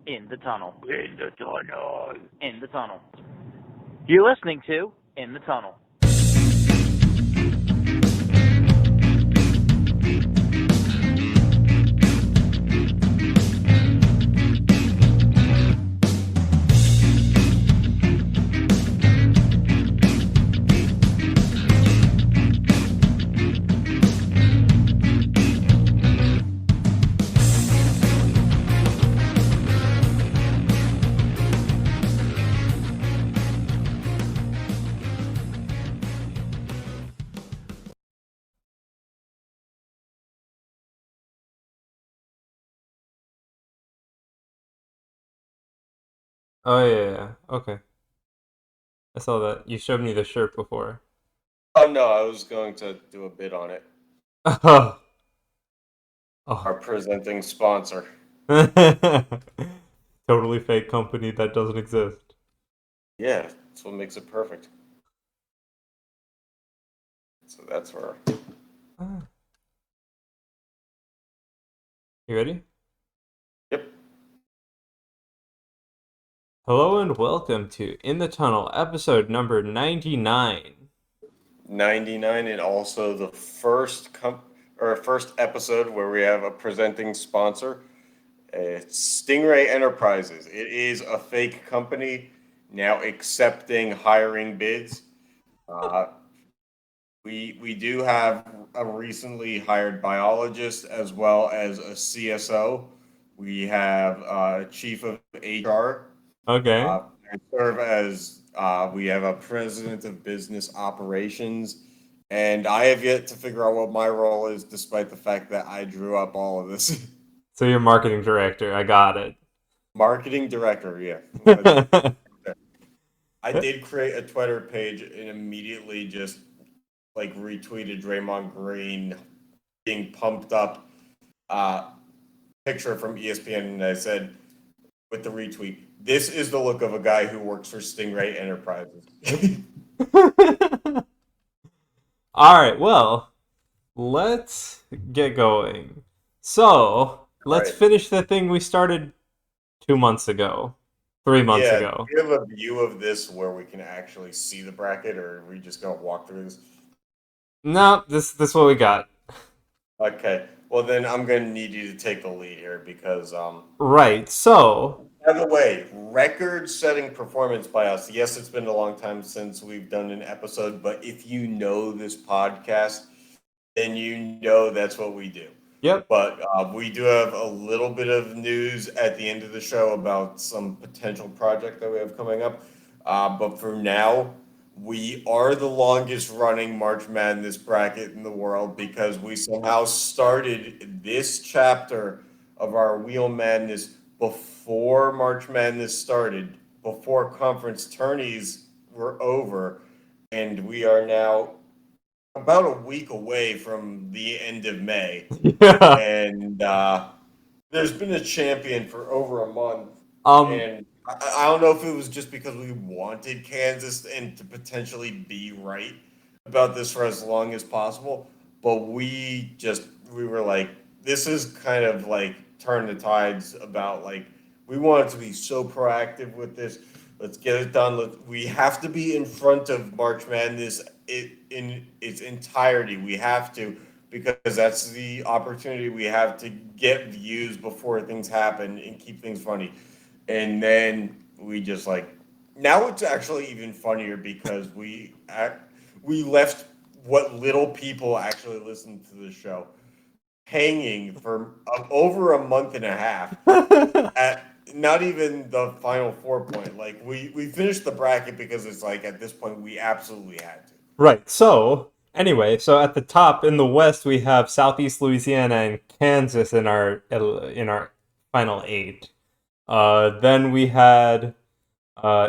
In the tunnel. In the tunnel. In the tunnel. You're listening to In the Tunnel. Oh yeah. Okay. I saw that. You showed me the shirt before. Oh no, I was going to do a bit on it. Oh. Our presenting sponsor. Totally fake company that doesn't exist. Yeah, that's what makes it perfect. So that's where. You ready? Yep. Hello and welcome to In the Tunnel, episode number 99. 99, and also the first first episode where we have a presenting sponsor. It's Stingray Enterprises. It is a fake company now accepting hiring bids. We do have a recently hired biologist as well as a CSO. We have a chief of HR. Okay. I serve as we have a president of business operations, and I have yet to figure out what my role is, despite the fact that I drew up all of this. So you're marketing director. I got it. Marketing director, yeah. I did create a Twitter page and immediately just like retweeted Draymond Green being pumped up picture from ESPN, and I said with the retweet, "This is the look of a guy who works for Stingray Enterprises." All right, well, let's get going. So, let's Right. finish the thing we started 2 months ago. 3 months Yeah, ago. do you have a view of this where we can actually see the bracket, or are we just gonna walk through this? No, this what we got. Okay, well then I'm gonna need you to take the lead here because Right. So, by the way, record-setting performance by us. Yes, it's been a long time since we've done an episode, but if you know this podcast, then you know that's what we do. yep. But we do have a little bit of news at the end of the show about some potential project that we have coming up. But for now, we are the longest running March Madness bracket in the world because we somehow started this chapter of our Wheel Madness before March Madness started, before conference tourneys were over, and we are now about a week away from the end of May, Yeah. and there's been a champion for over a month. Um And I don't know if it was just because we wanted Kansas and to potentially be right about this for as long as possible, but we were like, this is kind of like turn the tides about like we wanted to be so proactive with this. Let's get it done. We have to be in front of March Madness in its entirety. We have to because that's the opportunity we have to get views before things happen and keep things funny. And then we just like now it's actually even funnier because we left what little people actually listen to the show hanging for over a month and a half at not even the final 4 point. Like we finished the bracket because it's like at this point we absolutely had to. right. So, anyway, so at the top in the West we have Southeast Louisiana and Kansas in our final 8. Then we had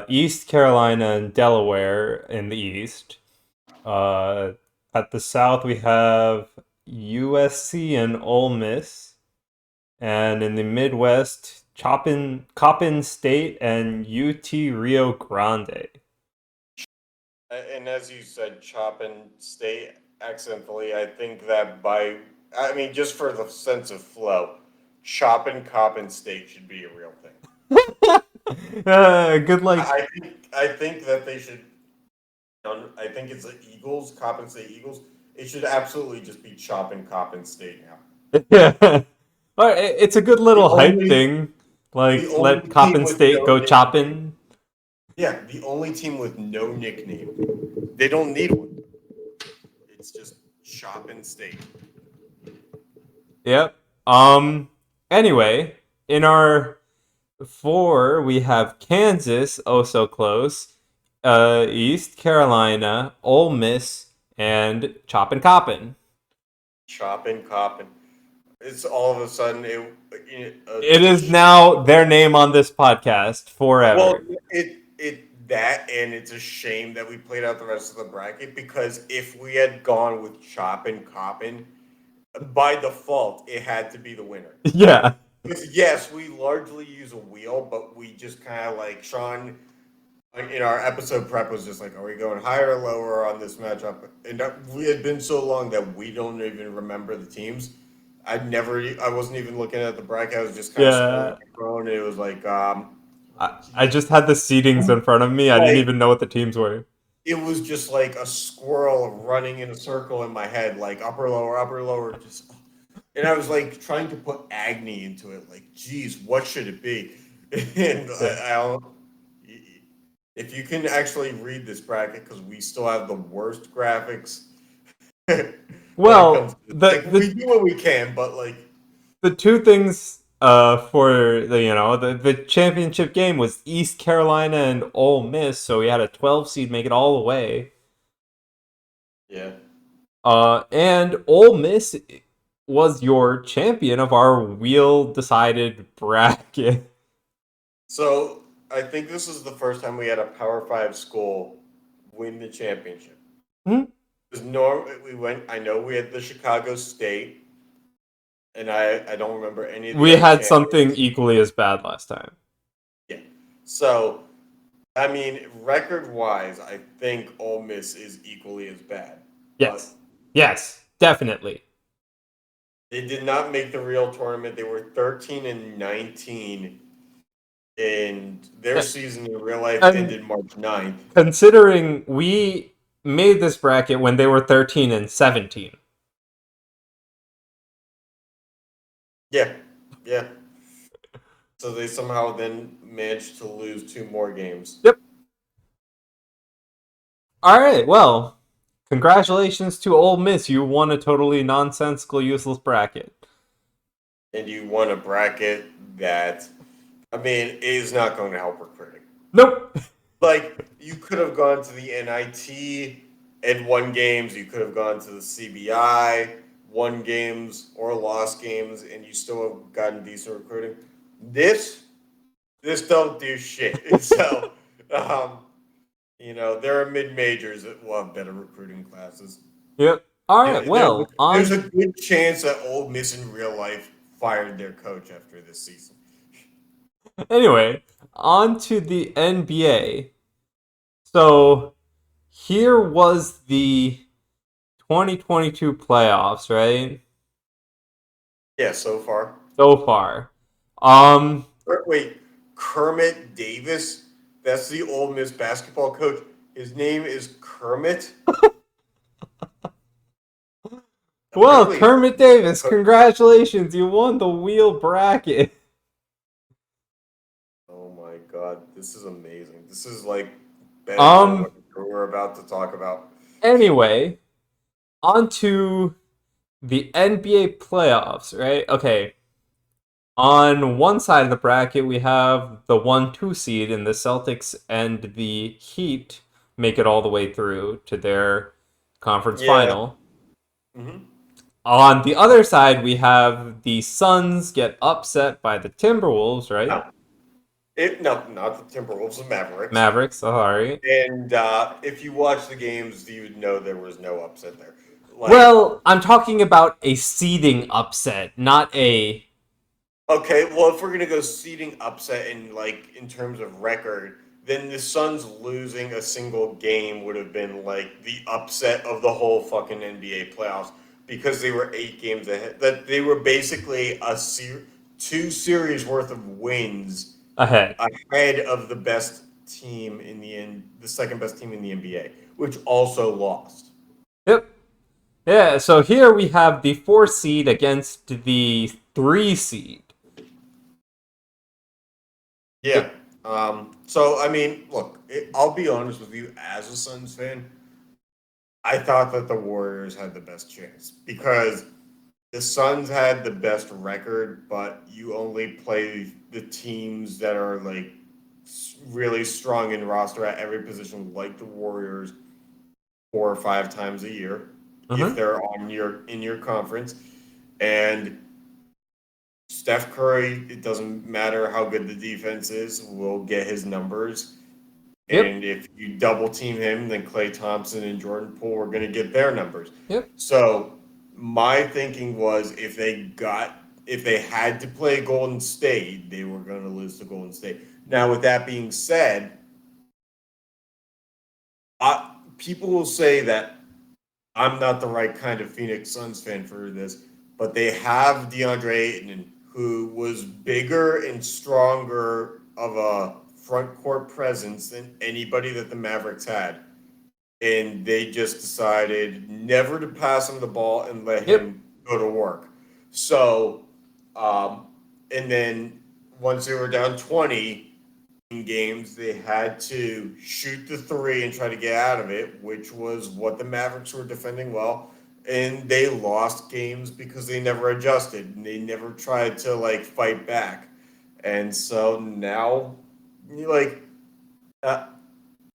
East Carolina and Delaware in the East. At the South, we have USC and Ole Miss. And in the Midwest, Coppin State and UT Rio Grande. And as you said, chop and stay accidentally. I think that I mean, just for the sense of flow, chopping, copping steak should be a real thing. Good, like, I think that they should. I think it's the Eagles, Coppin State Eagles. It should absolutely just be chopping, copping steak now. yeah. All right, it's a good The little hype only thing. the Like, only let team Coppin with State no go nickname. chopping. Yeah, the only team with no nickname. They don't need one. It's just chopping steak. Yep. Anyway, in our four, we have Kansas, oh so close, East Carolina, Ole Miss, and Choppin' Coppin'. Chopping, copping. It's all of a sudden It is now their name on this podcast well, forever. it that, and it's a shame that we played out the rest of the bracket, because if we had gone with chopping, copping, by default it had to be the winner. Yeah. Because yes, we largely use a wheel, but we just kind of like Sean in our episode prep was just like, are we going higher or lower on this matchup? And we had been so long that we don't even remember the teams. I wasn't even looking at the bracket. I was just kind of scrolling Yeah. my phone, and it was like, I just had the seedings in front of me. I didn't like even know what the teams were. it was just like a squirrel running in a circle in my head, like upper, lower, just. And I was like trying to put Agni into it, like, geez, what should it be? And Yeah. if you can actually read this bracket, because we still have the worst graphics when it comes Well, to the like the we do what we can, but like the two things for the championship game was East Carolina and Ole Miss, so we had a 12 seed make it all the way. yeah. And Ole Miss was your champion of our wheel decided bracket. So I think this is the first time we had a Power Five school win the championship. Hmm? Because we went. I know we had the Chicago State, and I don't remember any of the We other had something champions. equally as bad last time. Yeah. So I mean, record wise, I think Ole Miss is equally as bad, but Yes. Yes, definitely. they did not make the real tournament. They were 13-19, and their season in real life And ended March 9th. considering we made this bracket when they were 13 and 17. Yeah, yeah. So they somehow then managed to lose two more games. Yep. All right. Well, congratulations to Ole Miss. You won a totally nonsensical, useless bracket. And you won a bracket that, I mean, is not going to help recruiting. Nope. Like, you could have gone to the NIT and won games. You could have gone to the CBI, won games or lost games, and you still have gotten decent recruiting. This, this don't do shit. And so, um, there are mid majors that will have better recruiting classes. Yep. All right. And there's Well, there's on a good chance that Ole Miss in real life fired their coach after this season. anyway, on to the NBA. So here was the 2022 playoffs, right? Yeah, so far. So far. Um, Wait, Kermit Davis? That's the Ole Miss basketball coach. His name is Kermit. well, Apparently, Kermit Davis, congratulations. You won the wheel bracket. oh my god, this is amazing. This is like better than Um, what we're about to talk about. anyway, on to the NBA playoffs, right? Okay. On one side of the bracket, we have the 1-2 seed in the Celtics and the Heat make it all the way through to their conference Yeah. final. Mm-hmm. On the other side, we have the Suns get upset by the Timberwolves, right? No, not the Timberwolves, the Mavericks. Mavericks, sorry. And if you watch the games, you would know there was no upset there. Like, Well, I'm talking about a seeding upset, not a. okay, well, if we're gonna go seeding upset in terms of record, then the Suns losing a single game would have been like the upset of the whole fucking NBA playoffs, because they were 8 games ahead. That they were basically 2 series worth of wins ahead. ahead of the best team the second best team in the NBA, which also lost. Yep. Yeah, so here we have the 4 seed against the 3 seed. Yeah. So I mean, look, I'll be honest with you. As a Suns fan, I thought that the Warriors had the best chance because the Suns had the best record, but you only play the teams that are like really strong in roster at every position, like the Warriors, 4 or 5 times a year if Uh-huh. they're on your in your conference. And Steph Curry, it doesn't matter how good the defense is, will get his numbers. Yep. And if you double team him, then Klay Thompson and Jordan Poole are going to get their numbers. Yep. So my thinking was if they had to play Golden State, they were going to lose to Golden State. Now, with that being said, people will say that I'm not the right kind of Phoenix Suns fan for this, but they have DeAndre Ayton, who was bigger and stronger of a front court presence than anybody that the Mavericks had. And they just decided never to pass him the ball and let Yep. him go to work. So, and then once they were down 20 in games, they had to shoot the 3 and try to get out of it, which was what the Mavericks were defending well. And they lost games because they never adjusted and they never tried to like fight back. And so now, like, uh,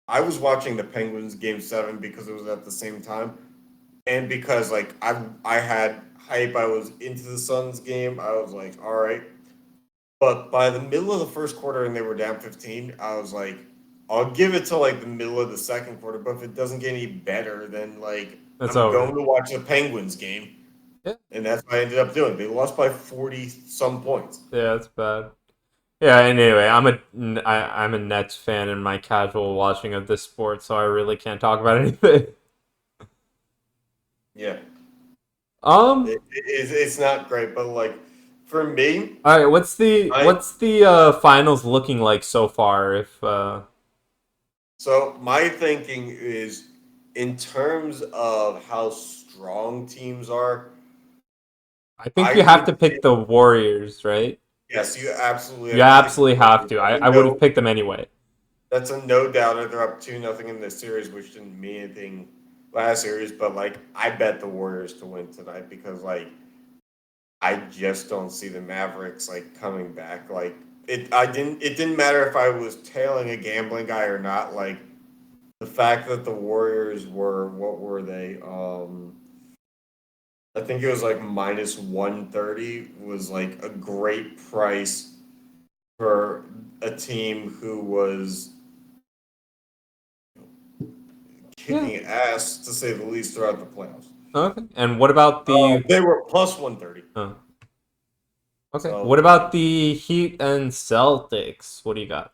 I was watching the Penguins game 7 because it was at the same time, and because like I had hype, I was into the Suns game. I was like, all right. But by the middle of the first quarter and they were down 15, I was like, I'll give it to like the middle of the second quarter. But if it doesn't get any better, then like That's I'm going over. to watch the Penguins game, Yeah. and that's what I ended up doing. They lost by 40 some points. Yeah, that's bad. Yeah, anyway, I'm a Nets fan in my casual watching of this sport, so I really can't talk about anything. Yeah, Um, it's not great, but like for me, all right, what's the I what's the finals looking like so far? If so my thinking is in terms of how strong teams are. I think I you have would to pick the Warriors, right? yes, you absolutely You have to pick the absolutely have Warriors. to. I would have picked them anyway. That's a no doubter. They're up 2-0 in this series, which didn't mean anything last series. But like, I bet the Warriors to win tonight because like I just don't see the Mavericks like coming back. Like it didn't matter if I was tailing a gambling guy or not. Like the fact that the Warriors were what were they? I think it was like minus 130 was like a great price for a team who was Yeah. kicking ass to say the least throughout the playoffs. Okay. And what about the? They were plus 130. Oh, okay. So What about the Heat and Celtics? What do you got?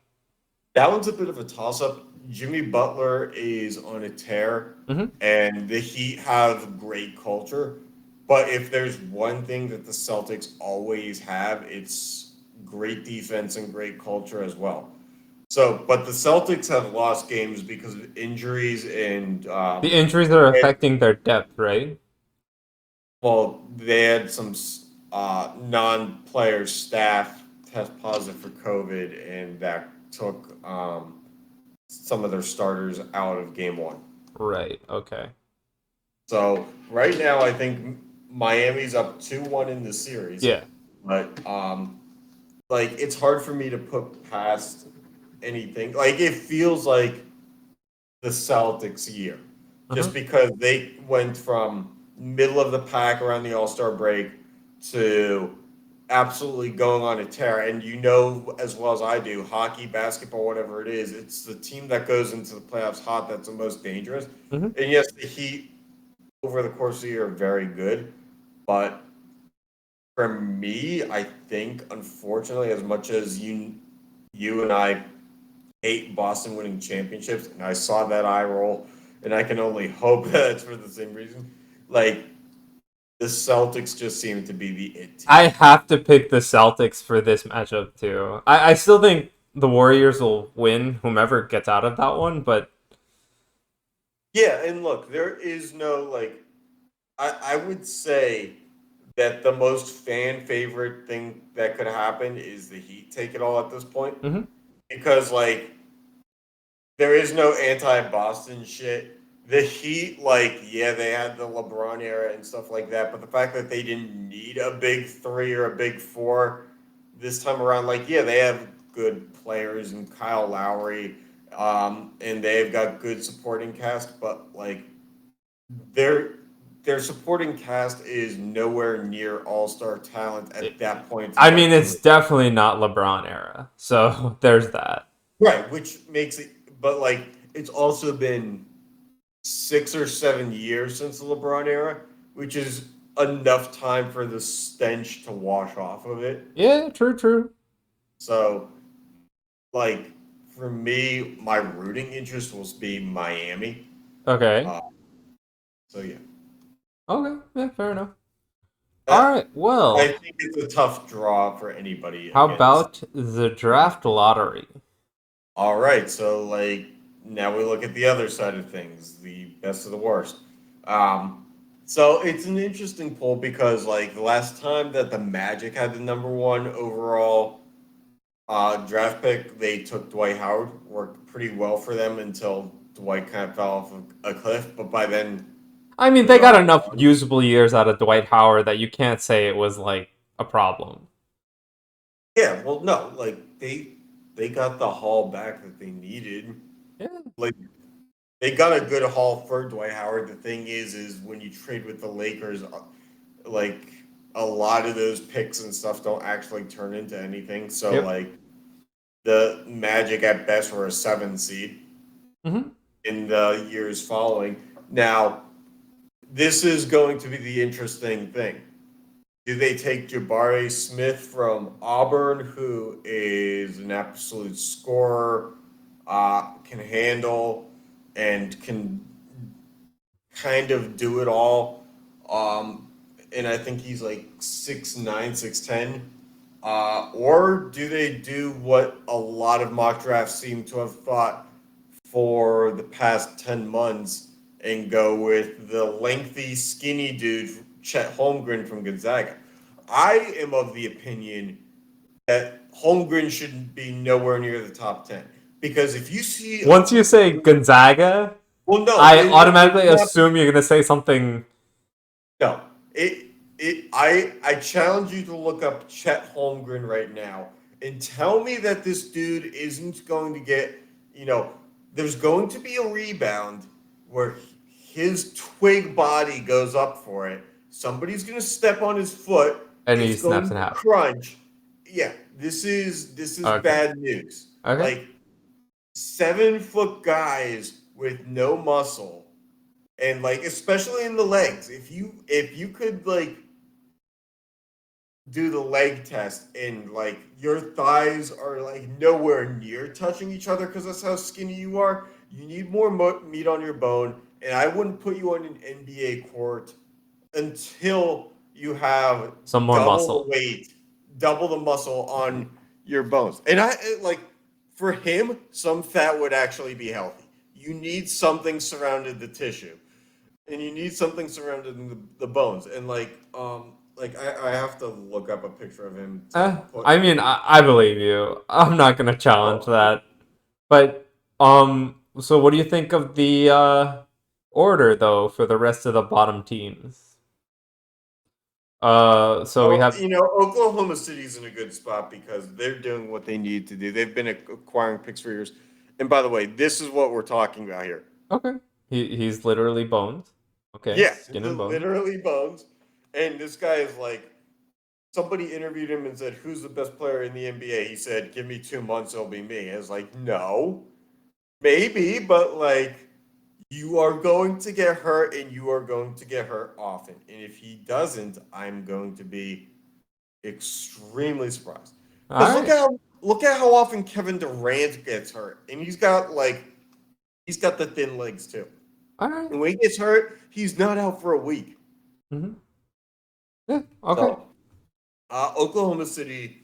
that one's a bit of a toss up. Jimmy Butler is on a tear, Mm-hmm. and the Heat have great culture. But if there's one thing that the Celtics always have, it's great defense and great culture as well. So, but the Celtics have lost games because of injuries and The injuries are affecting their depth, right? well, they had some non-player staff test positive for COVID, and that took some of their starters out of Game 1. Right. Okay. So right now, I think Miami's up 2-1 in the series, Yeah. but like it's hard for me to put past anything. Like it feels like the Celtics year, Uh-huh. just because they went from middle of the pack around the All Star break to absolutely going on a tear. And you know as well as I do, hockey, basketball, whatever it is, it's the team that goes into the playoffs hot that's the most dangerous. Mm-hmm. And yes, the Heat over the course of the year are very good, but for me, I think unfortunately, as much as you and I hate Boston winning championships, and I saw that eye roll, and I can only hope that it's for the same reason. Like the Celtics just seem to be the it team. I have to pick the Celtics for this matchup too. I still think the Warriors will win whomever gets out of that one, but Yeah, and look, there is no like I would say that the most fan favorite thing that could happen is the Heat take it all at this point. mhm. Because like there is no anti-Boston shit. The Heat, like, yeah, they had the LeBron era and stuff like that, but the fact that they didn't need a big three or a big four this time around, like, yeah, they have good players and Kyle Lowry, and they've got good supporting cast, but like their their supporting cast is nowhere near all-star talent at that point in I their mean it's career. definitely not LeBron era. So there's that. Right, which makes it, but like it's also been 6 or 7 years since the LeBron era, which is enough time for the stench to wash off of it. Yeah, true. So, like, for me, my rooting interest will be Miami. Okay. Uh, so, yeah. Okay, yeah, fair enough. All Uh, right, well, I think it's a tough draw for anybody how against. about the draft lottery? All right, so, like, now we look at the other side of things, the best of the worst. Um, so it's an interesting poll because, like, the last time that the Magic had the number one overall draft pick, they took Dwight Howard. Worked pretty well for them until Dwight kind of fell off a cliff. But by then, I mean, it was they got already enough gone. usable years out of Dwight Howard that you can't say it was like a problem. Yeah, well, no, like they got the haul back that they needed. Yeah. Like they got a good haul for Dwight Howard. The thing is when you trade with the Lakers, like a lot of those picks and stuff don't actually turn into anything. So Yep. like the Magic at best were a 7 seed Hmm. in the years following. Now, this is going to be the interesting thing. Do they take Jabari Smith from Auburn, who is an absolute scorer, can handle, and can kind of do it all? And I think he's like 6'9", 6'10". Or do they do what a lot of mock drafts seem to have thought for the past 10 months and go with the lengthy, skinny dude, Chet Holmgren from Gonzaga? I am of the opinion that Holmgren should be nowhere near the top 10. Because if you see, Once you say Gonzaga, well, no, I automatically it's not. assume you're gonna say something. No, I challenge you to look up Chet Holmgren right now and tell me that this dude isn't going to get, you know, there's going to be a rebound where his twig body goes up for it. Somebody's going to step on his foot. And he It's snaps going in to half. crunch. Yeah, this is Okay. bad news. Okay. Like 7 foot guys with no muscle and like especially in the legs, if you could like do the leg test and like your thighs are like nowhere near touching each other because that's how skinny you are, you need more meat on your bone, and I wouldn't put you on an NBA court until you have Some more double the muscle. weight, double the muscle on your bones. And like for him, some fat would actually be healthy. You need something surrounded the tissue, and you need something surrounding the bones. And like I have to look up a picture of him to put. I mean, I believe you. I'm not gonna challenge Oh, that. But so what do you think of the order though for the rest of the bottom teams? So we well, have Oklahoma City's in a good spot because they're doing what they need to do. They've been acquiring picks for years. And by the way, this is what we're talking about here. okay. He's literally bones. Okay, Yeah, skin and bones. literally bones. And this guy is like, somebody interviewed him and said, "Who's the best player in the NBA?" He said, "Give me 2 months, it'll be me." I was like, "No, maybe, but like, you are going to get hurt, and you are going to get hurt often. And if he doesn't, I'm going to be extremely surprised. All Because right. look at how often Kevin Durant gets hurt, and he's got the thin legs too. All right. And when he gets hurt, he's not out for a week. Mm-hmm. Yeah. Okay. So, Oklahoma City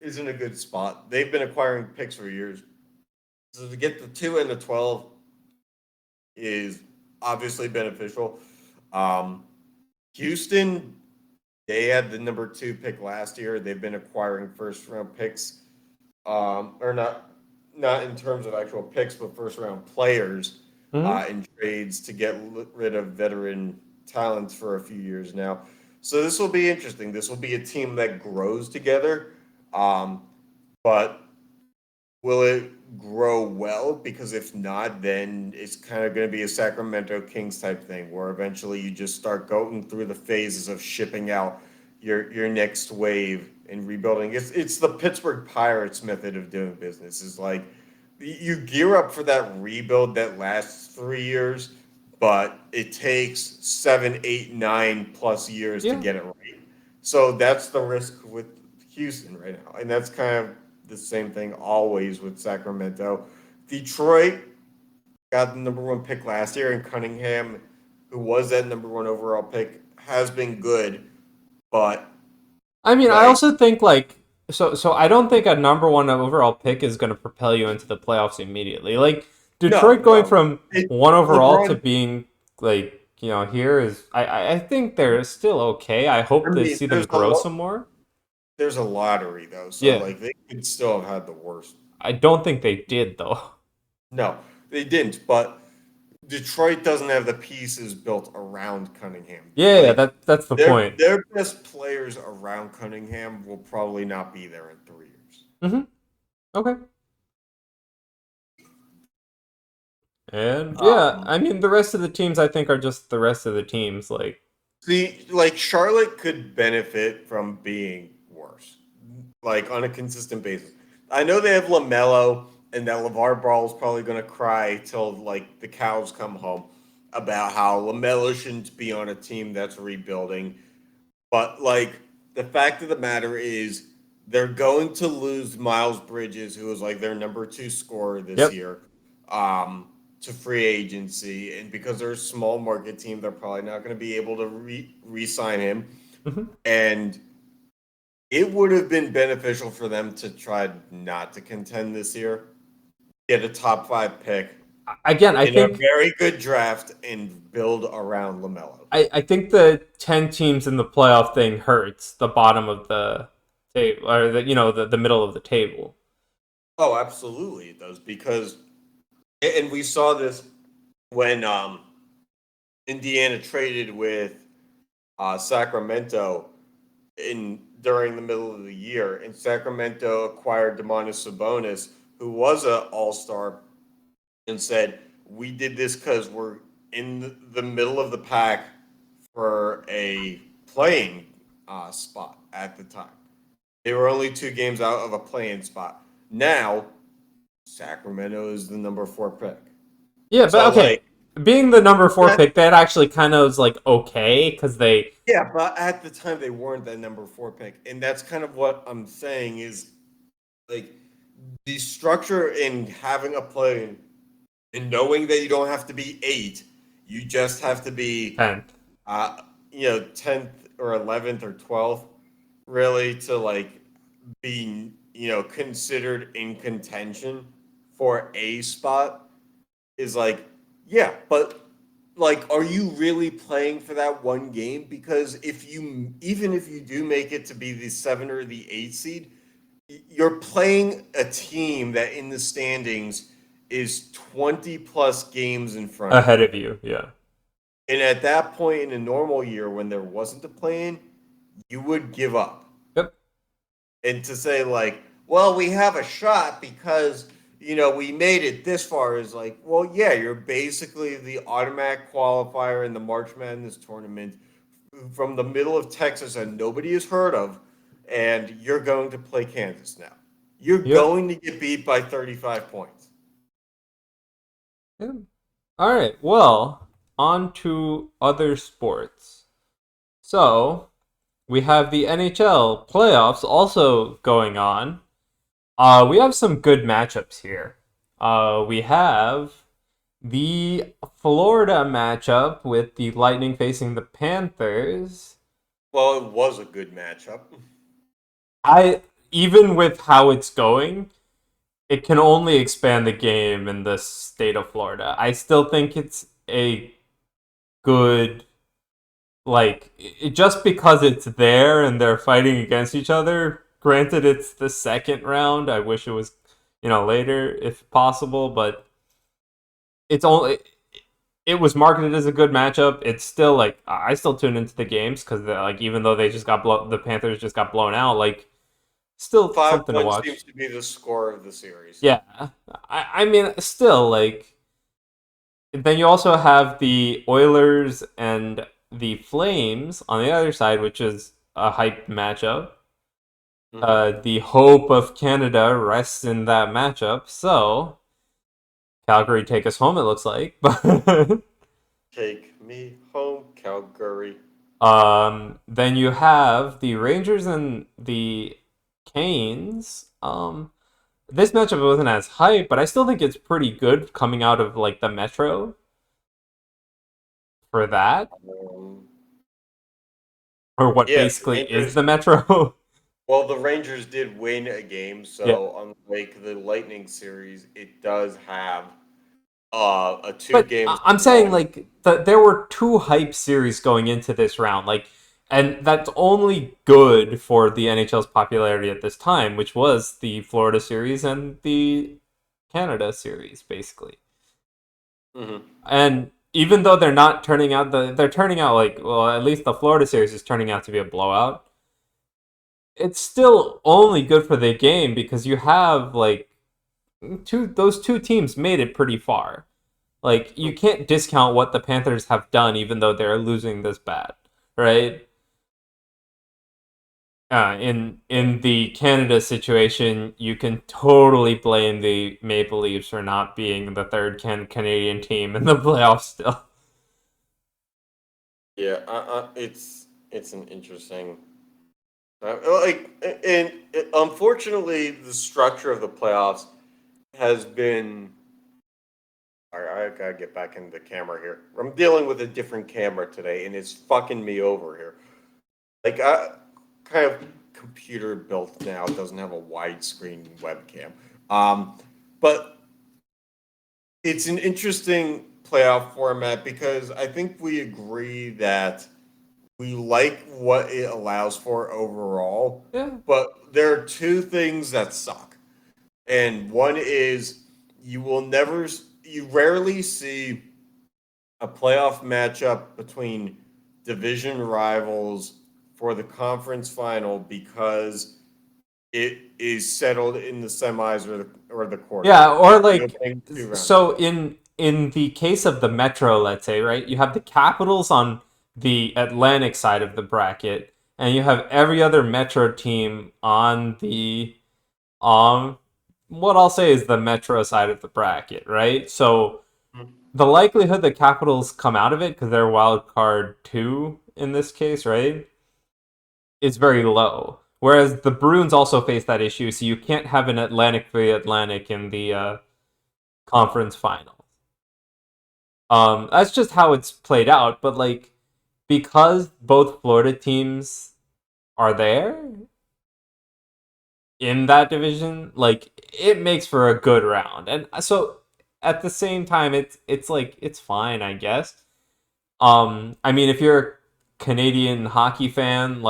is in a good spot. They've been acquiring picks for years. So to get the 2 and the 12 is obviously beneficial. Um, Houston, they had the number 2 pick last year. They've been acquiring first round picks, or not in terms of actual picks, but first round players Hmm. in trades to get rid of veteran talents for a few years now. So this will be interesting. This will be a team that grows together, um, but will it grow well? Because if not, then it's kind of going to be a Sacramento Kings type thing where eventually you just start going through the phases of shipping out your next wave and rebuilding. It's the Pittsburgh Pirates method of doing business. Is like you gear up for that rebuild that lasts 3 years, but it takes 7, 8, 9+ years to Yeah. get it right. So that's the risk with Houston right now, and that's kind of the same thing always with Sacramento. Detroit got the number 1 pick last year, and Cunningham, who was that number 1 overall pick, has been good, but I mean, I like also think like so I don't think a number one overall pick is going to propel you into the playoffs immediately. Like no, Detroit going no, from one overall to LeBron. being like, here is I think they're still okay. I I hope to mean, see them grow some more. there's a lottery though, so Yeah. like they could still have had the worst. I don't think they did though. No, they didn't, but Detroit doesn't have the pieces built around Cunningham. Yeah, yeah, Like that's the their point. their best players around Cunningham will probably not be there in 3 years. Mhm. Okay. And yeah, Um, I mean the rest of the teams I think are just the rest of the teams like See, like Charlotte could benefit from being worse, like on a consistent basis. I know they have Lamelo, and that LeVar Ball is probably going to cry till like the cows come home about how Lamelo shouldn't be on a team that's rebuilding. But like the fact of the matter is, they're going to lose Miles Bridges, who was like their number 2 scorer this yep. year, to free agency, and because they're a small market team, they're probably not going to be able to re-sign him. Mhm. And it would have been beneficial for them to try not to contend this year, get a top 5 pick Again, I in a think very good draft, and build around Lamelo. I think the 10 teams in the playoff thing hurts the bottom of the table or the middle of the table. Oh, absolutely, it does because, and we saw this when Indiana traded with Sacramento in during the middle of the year, and Sacramento acquired Demonis Sabonis, who was an All Star, and said, "We did this because we're in the middle of the pack for a playing spot at the time. They were only 2 games out of a playing spot. Now Sacramento is the number 4 pick. Yeah, but So okay. like Being the number 4 that, pick, that actually kind of was like okay because they. yeah, but at the time they weren't that number 4 pick, and that's kind of what I'm saying is like the structure in having a play and knowing that you don't have to be 8, you just have to be 10th. 10th or 11th or 12th, really, to like be considered in contention for a spot is like, yeah, but like, are you really playing for that one game? Because even if you do make it to be the 7 or the 8 seed, you're playing a team that in the standings is 20 plus games in front of Ahead you. of you. Yeah. And at that point in a normal year when there wasn't a play-in, you would give up. Yep. And to say like, well, we have a shot because we made it this far is like, well, yeah, you're basically the automatic qualifier in the March Madness tournament from the middle of Texas that nobody has heard of, and you're going to play Kansas now. You're Yep. going to get beat by 35 points. Yeah. All right. Well, on to other sports. So we have the NHL playoffs also going on. We have some good matchups here. We have the Florida matchup with the Lightning facing the Panthers, Well, it was a good matchup. I even with how it's going, it can only expand the game in the state of Florida. I still think it's a good just because it's there and they're fighting against each other. Granted, it's the second round. I wish it was, later if possible, but it's only it was marketed as a good matchup. It's still I still tune into the games because even though the Panthers just got blown out, still something to 5-1 seems watch. to be the score of the series. Yeah, I mean still then you also have the Oilers and the Flames on the other side, which is a hyped matchup. The hope of Canada rests in that matchup. So Calgary take us home. It looks like, but Take me home, Calgary. then you have the Rangers and the Canes. This matchup wasn't as hype, but I still think it's pretty good coming out of the Metro for that, Um, or what yeah, the basically is Rangers. the Metro. Well, the Rangers did win a game, Yeah. so unlike the Lightning series, it does have a But 2 game I'm saying long. there were two hype series going into this round, and that's only good for the NHL's popularity at this time, which was the Florida series and the Canada series, basically. Mm-hmm. And even though they're not turning out they're turning out at least the Florida series is turning out to be a blowout. It's still only good for the game because you have those two teams made it pretty far. You can't discount what the Panthers have done, even though they're losing this bad, right? In the Canada situation, you can totally blame the Maple Leafs for not being the third Canadian team in the playoffs still. Yeah, it's an interesting. And unfortunately, the structure of the playoffs has been. I gotta get back into the camera here. I'm dealing with a different camera today, and it's fucking me over here. I kind of computer built now doesn't have a widescreen webcam. But it's an interesting playoff format because I think we agree that we like what it allows for overall. Yeah. But there are two things that suck. And one is you rarely see a playoff matchup between division rivals for the conference final because it is settled in the semis or the quarters. Yeah, or The opening 2 rounds. so in the case of the Metro, let's say, right? You have the Capitals on the Atlantic side of the bracket, and you have every other Metro team on the um what I'll say is the Metro side of the bracket, right? So the likelihood that Capitals come out of it because they're wild card 2 in this case, right? Is very low. Whereas the Bruins also face that issue, so you can't have an Atlantic v Atlantic in the conference finals. That's just how it's played out. But because both Florida teams are there in that division, it makes for a good round. And so at the same time, it's fine, I guess. I mean, if you're a Canadian hockey fan,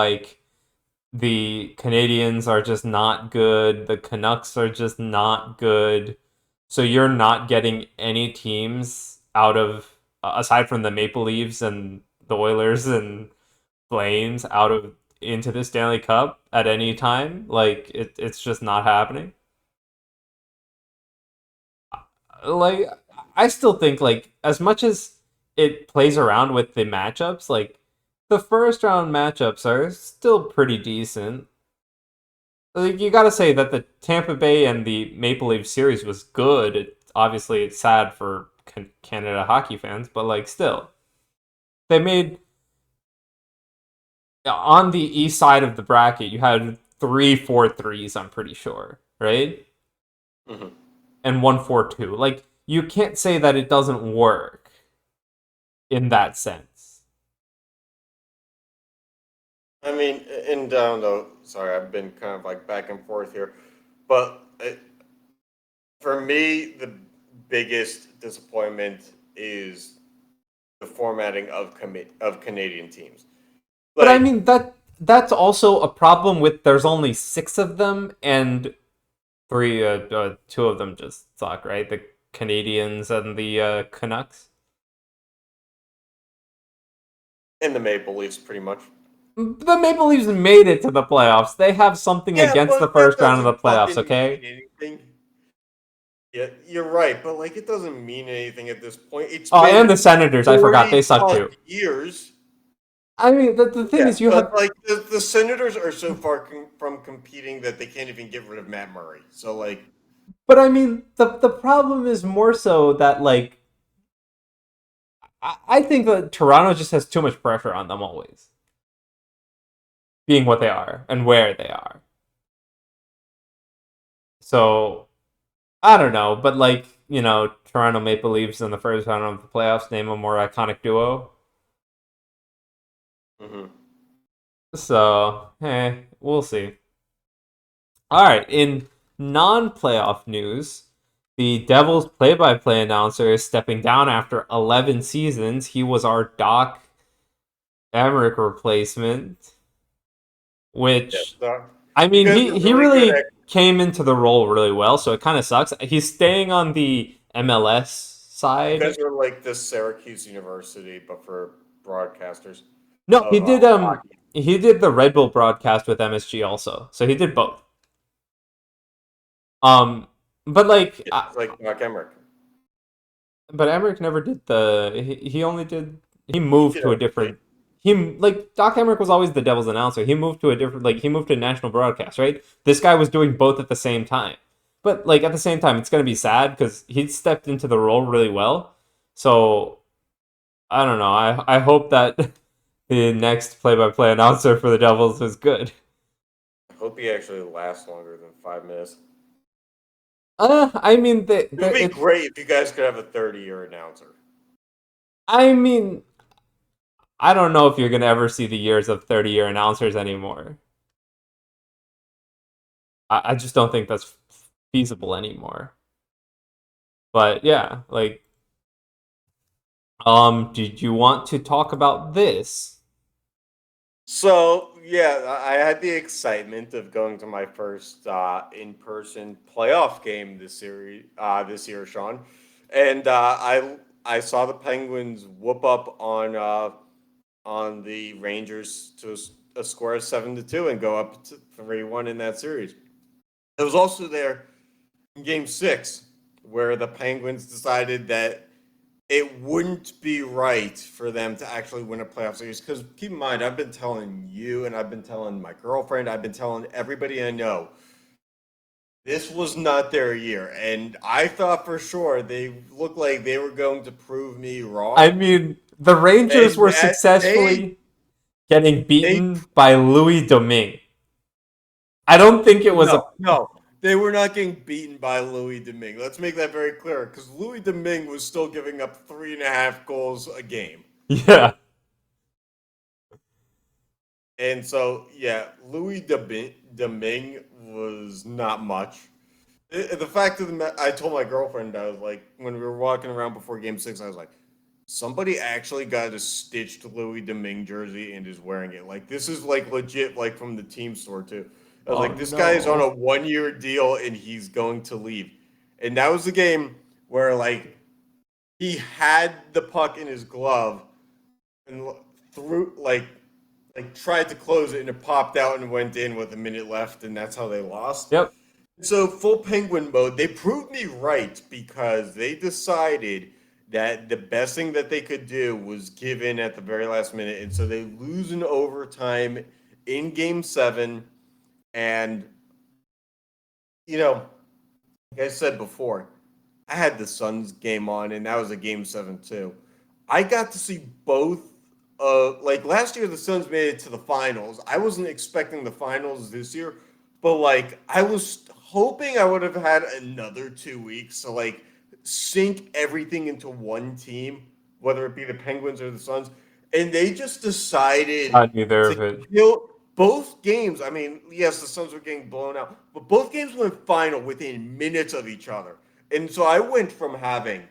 the Canadians are just not good. The Canucks are just not good. So you're not getting any teams out of aside from the Maple Leafs and the Oilers and Flames out of into the Stanley Cup at any time. It's just not happening. Like I still think as much as it plays around with the matchups, the first round matchups are still pretty decent. You got to say that the Tampa Bay and the Maple Leaf series was good. Obviously, it's sad for Canada hockey fans, but still, they made on the east side of the bracket. You had 3-4-3s. I'm pretty sure, right? Mm-hmm. And 1-4-2. You can't say that it doesn't work in that sense. I mean, and I don't know. Sorry, I've been kind of like back and forth here, but for me, the biggest disappointment is the formatting of Canadian teams. But I Like, mean that's also a problem with there's only 6 of them and two of them just suck, right? The Canadians and the Canucks. in the Maple Leafs, pretty much. The Maple Leafs made it to the playoffs. They have something Yeah, against the but that first round of the doesn't playoffs, fucking mean okay? anything. Yeah, you're right, but like it doesn't mean anything at this point. It's Oh, and been the Senators, I forgot, 40 they suck plus too. years. I mean, the thing Yeah, is, you but have, like the Senators are so far from competing that they can't even get rid of Matt Murray. So like, but I mean, the problem is more so that like I think that Toronto just has too much pressure on them always, being what they are and where they are. So I don't know, but like Toronto Maple Leafs in the first round of the playoffs, name a more iconic duo. mhm. So we'll see. All right, in non-playoff news, the Devils play-by-play announcer is stepping down after 11 seasons. He was our Doc Emrick replacement, Yeah, which so I you mean, guys he are he really good really at. came into the role really well, so it kind of sucks. He's staying on the MLS You side. guys are like the Syracuse University, but for broadcasters No, of hockey. he did the Red Bull broadcast with MSG also. So he did both. Um but like It's like Doc Emrick. but Emmerich never did he only did he He moved did to a everything. different he like Doc Emmerich was always the Devil's announcer. He moved to a different he moved to national broadcast, right? This guy was doing both at the same time. But like at the same time, it's gonna be sad because he stepped into the role really well. So I don't know. I hope that the next play-by-play announcer for the Devils is good. I hope he actually lasts longer than 5 minutes. I mean, It would be great if you guys could have a 30-year announcer. I mean, I don't know if you're gonna ever see the years of 30-year announcers anymore. I just don't think that's feasible anymore. But yeah, like, did you want to talk about this? So yeah, I had the excitement of going to my first in-person playoff game this year, Sean, and I saw the Penguins whoop up on the Rangers to a score of 7-2 and go up to 3-1 in that series. I was also there in Game 6 where the Penguins decided that it wouldn't be right for them to actually win a playoff series. Because keep in mind, I've been telling you, and I've been telling my girlfriend, I've been telling everybody I know, this was not their year. And I thought for sure they looked like they were going to prove me I wrong. mean, the Rangers And were that successfully getting they beaten by Louis Domingue. I don't think it was a no, they were not getting beaten by Louis Domingue. Let's make that very clear, because Louis Domingue was still giving up 3.5 goals a game. yeah. And so, yeah, Domingue was not much. The fact of the matter, I told my girlfriend, I was like, when we were walking around before Game 6, I was like, somebody actually got a stitched Louis Domingue jersey and is wearing it. Like, this is like legit, like from the team store, too. I was Oh like, this guy is on no. a 1 year deal and he's going to leave. And that was the game where, like, he had the puck in his glove and threw, like tried to close it and it popped out and went in with a minute left, and that's how they lost. Yep. So full penguin mode, they proved me right because they decided that the best thing that they could do was give in at the very last minute, and so they lose in overtime in Game 7. And you know, like I said before, I had the Suns game on, and that was a Game 7 too. I got to see both. Like last year, the Suns made it to the finals. I wasn't expecting the finals this year, but like I was hoping I would have had another 2 weeks to like sink everything into one team, whether it be the Penguins or the Suns. And they just decided Neither to of it. kill. both games, I mean, yes, the Suns were getting blown out, but both games went final within minutes of each other. And so I went from having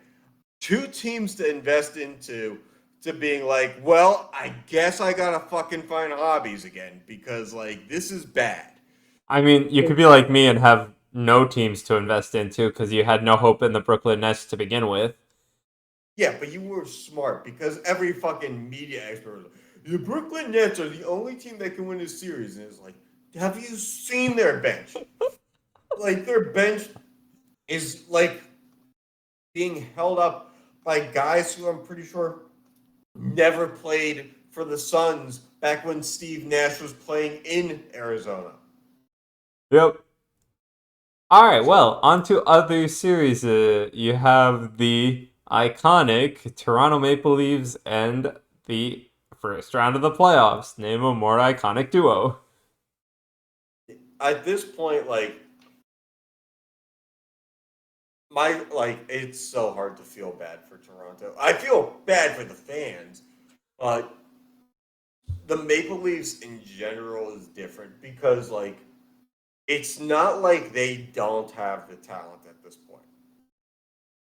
two teams to invest into to being like, well, I guess I gotta fucking find hobbies again because like this is bad. I mean, you could be like me and have no teams to invest into because you had no hope in the Brooklyn Nets to begin with. Yeah, but you were smart because every fucking media expert was like, the Brooklyn Nets are the only team that can win this series. And it's like, have you seen their bench? Like their bench is like being held up by guys who I'm pretty sure never played for the Suns back when Steve Nash was playing in Arizona. Yep. All right, So, well, on to other series. You have the iconic Toronto Maple Leafs and the first round of the playoffs. Name a more iconic duo. at this point, it's so hard to feel bad for Toronto. I feel bad for the fans, but the Maple Leafs in general is different because it's not like they don't have the talent at this point.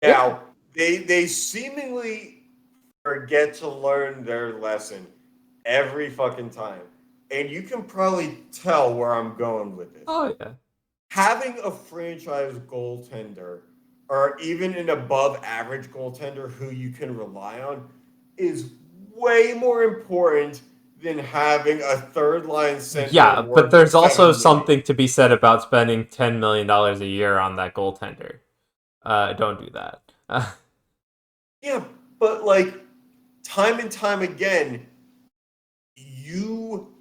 Yeah. Now, they seemingly forget to learn their lesson every fucking time. And you can probably tell where I'm going with this. Oh yeah. Having a franchise goaltender or even an above average goaltender who you can rely on is way more important than having a third line center Yeah, but worth there's also 7 million. something to be said about spending $10 million a year on that goaltender. Don't do that. Yeah, but time and time again, you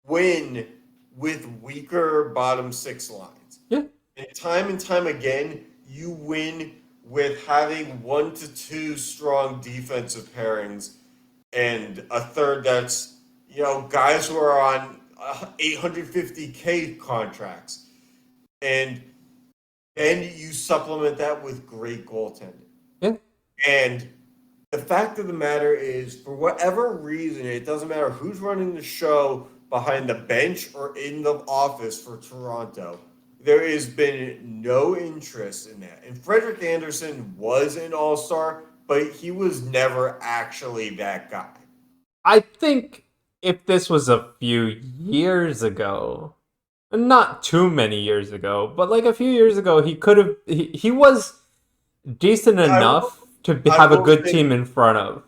win with weaker bottom six lines. Yeah. And time again, you win with having 1 to 2 strong defensive pairings and a third that's, guys who are on 850K contracts. And then you supplement that with great goaltending. Yeah. And the fact of the matter is, for whatever reason, it doesn't matter who's running the show behind the bench or in the office for Toronto, there has been no interest in that. And Frederik Andersen was an all-star, but he was never actually that guy. I think if this was a few years ago, not too many years ago, but like a few years ago, he could have. He was decent I will, enough to I have a will good say, team in front of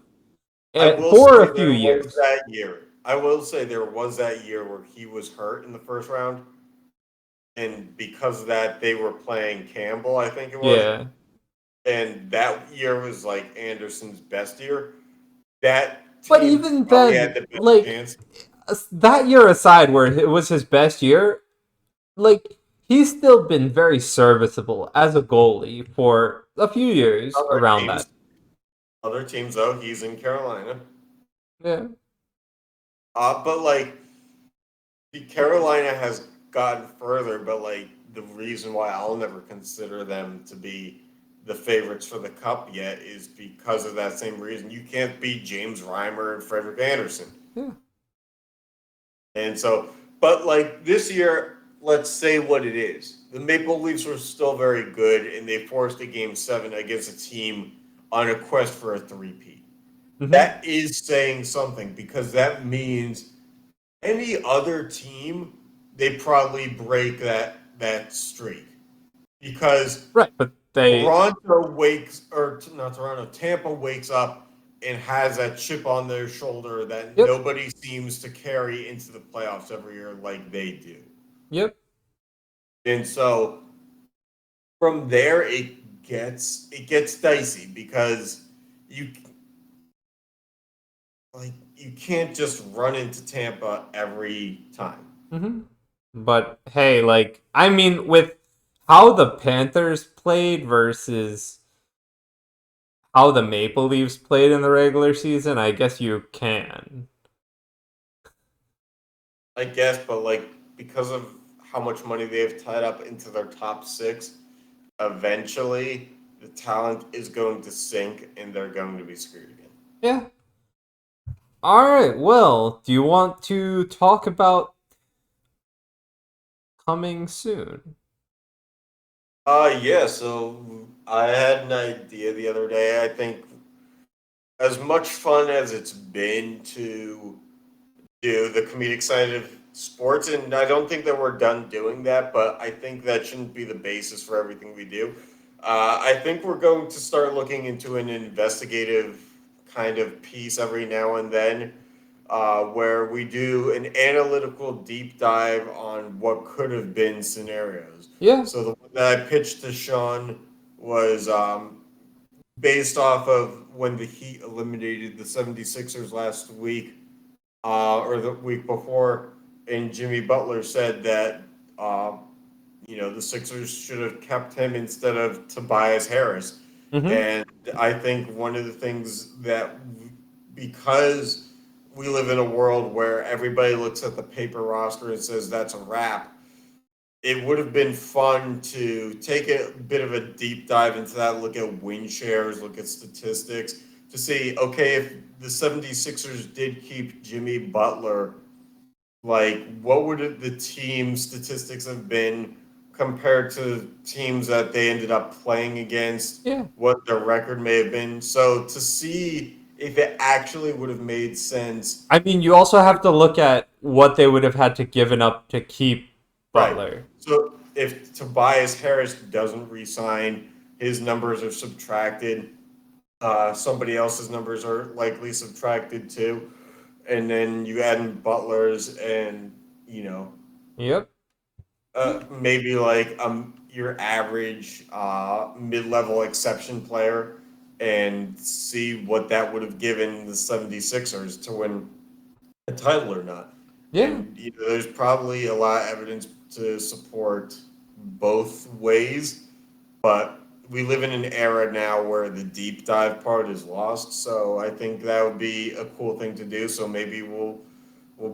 I will for say a few there was years. that year. I will say there was that year where he was hurt in the first round, and because of that, they were playing Campbell, I think it was. Yeah, And that year was like Anderson's best year. That but team even probably had then, the best like chance. that year aside, where it was his best year, like he's still been very serviceable as a goalie for a few years Other around teams, that. other teams though, he's in Carolina. Yeah, But Carolina has gotten further, but the reason why I'll never consider them to be the favorites for the cup yet is because of that same reason. You can't beat James Reimer and Frederik Andersen. yeah. And so, but this year, let's say what it is. The Maple Leafs were still very good, and they forced a game 7 against a team on a quest for a three-peat. Mm-hmm. That is saying something because that means any other team, they probably break that streak. Because Right, but they. Tampa wakes up and has that chip on their shoulder that Yep, nobody seems to carry into the playoffs every year like they do. yep. And so from there it gets dicey because you you can't just run into Tampa every time. Mm-hmm. But hey, I mean, with how the Panthers played versus how the Maple Leafs played in the regular season, I guess you can. I guess, but because of how much money they've tied up into their top six, eventually the talent is going to sink and they're going to be screwed again. Yeah. All right. Well, do you want to talk about coming soon. Yeah, so I had an idea the other day. I think as much fun as it's been to do the comedic side of sports, and I don't think that we're done doing that, but I think that shouldn't be the basis for everything we do. I think we're going to start looking into an investigative kind of piece every now and then, where we do an analytical deep dive on what could have been scenarios. Yeah. So the one that I pitched to Sean was based off of when the Heat eliminated the 76ers last week, or the week before, and Jimmy Butler said that uh, the Sixers should have kept him instead of Tobias Harris. Mm-hmm. And I think one of the things that, because we live in a world where everybody looks at the paper roster and says that's a wrap, it would have been fun to take a bit of a deep dive into that, look at win shares, look at statistics, to see, okay, if the 76ers did keep Jimmy Butler, like what would the team statistics have been compared to teams that they ended up playing against, Yeah. what their record may have been. So to see if it actually would have made sense. I mean, you also have to look at what they would have had to given up to keep Right. Butler. So if Tobias Harris doesn't resign, his numbers are subtracted. Somebody else's numbers are likely subtracted too. And then you add in Butler's, and Yep. maybe like your average mid-level exception player, and see what that would have given the 76ers to win a title or not. Yeah. And there's probably a lot of evidence to support both ways, but we live in an era now where the deep dive part is lost. So I think that would be a cool thing to do. So maybe we'll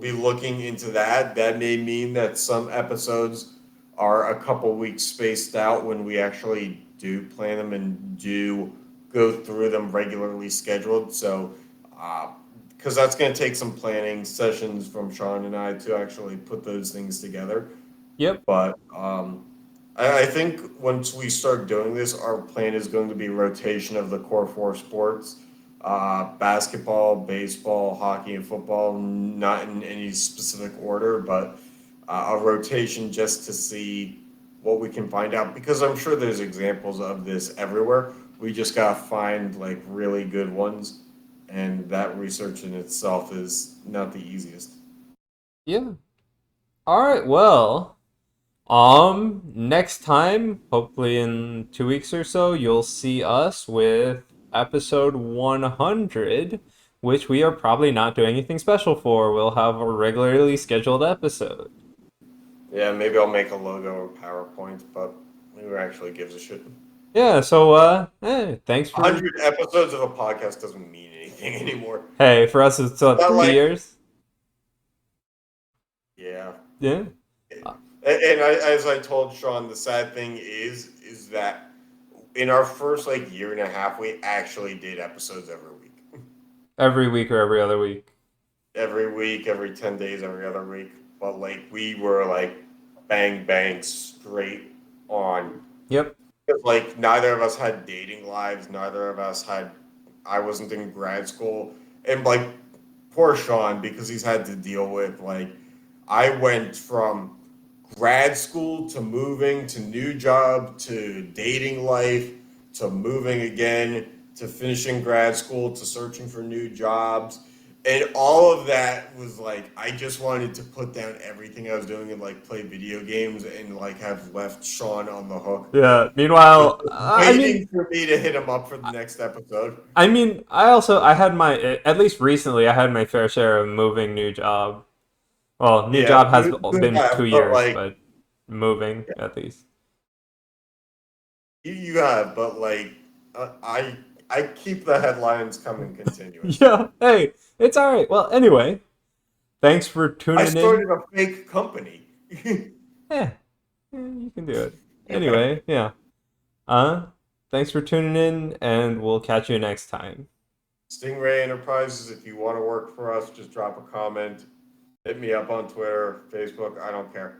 be looking into that. That may mean that some episodes are a couple weeks spaced out when we actually do plan them and do go through them regularly scheduled. So, because that's going to take some planning sessions from Sean and I to actually put those things together. Yep. But I think once we start doing this, our plan is going to be rotation of the core four sports: basketball, baseball, hockey, and football. Not in any specific order, but a rotation just to see what we can find out. Because I'm sure there's examples of this everywhere. We just gotta find like really good ones, and that research in itself is not the easiest. Yeah. All right. Well, next time, hopefully in 2 weeks or so, you'll see us with episode 100, which we are probably not doing anything special for. We'll have a regularly scheduled episode. Yeah, maybe I'll make a logo or PowerPoint, but who actually gives a shit? Yeah, so thanks for 100 episodes of a podcast doesn't mean anything anymore. hey, for us it's Not 3 years. Yeah. Yeah. And as I told Sean, the sad thing is that in our first like year and a half, we actually did episodes every week. Every week or every other week. Every week, every 10 days, every other week. But like we were like bang bang straight on. Yep. Like neither of us had dating lives, neither of us had, I wasn't in grad school. And like poor Sean, because he's had to deal with like, I went from grad school to moving to new job to dating life to moving again to finishing grad school to searching for new jobs. And all of that was like, I just wanted to put down everything I was doing and like play video games and like have left Sean on the hook, Yeah. Meanwhile, waiting for me to hit him up for the next episode. I had my, at least recently, I had my fair share of moving new job. Well, new Yeah, job has you been have, 2 years, but like, but moving at least. you have, but like, I keep the headlines coming continuous. Yeah. Hey, it's all right. Well, anyway, thanks for I tuning in. started a fake company. Yeah, you can do it. Anyway, yeah. Uh, Thanks for tuning in, and we'll catch you next time. Stingray Enterprises, if you want to work for us, just drop a comment. Hit me up on Twitter, Facebook, I don't care.